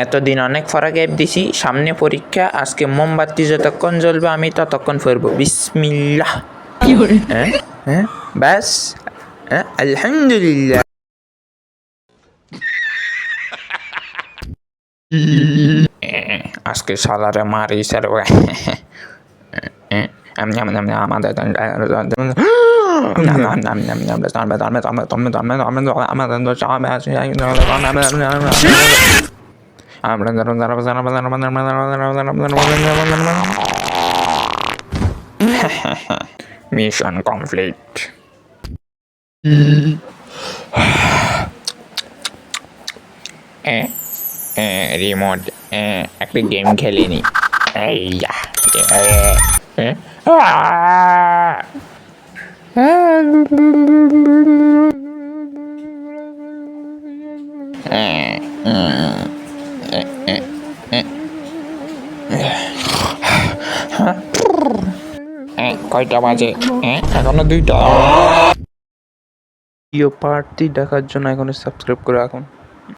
এতদিন অনেক ফরাক অ্যাপ দিছি, সামনে পরীক্ষা, আজকে মোমবাতি যতক্ষণ জ্বলবে আমি ততক্ষণ পড়বো। বিসমিল্লাহ। হ্যাঁ ব্যাস, আলহামদুলিল্লাহ। আজকে সালারে মারি স্যার। Mission complete. রিমোট, একটা গেম খেলিনি। কয়টা বাজে? এখনো 2টা। প্রিয় পার্টি দেখার জন্য এখন সাবস্ক্রাইব করে রাখুন।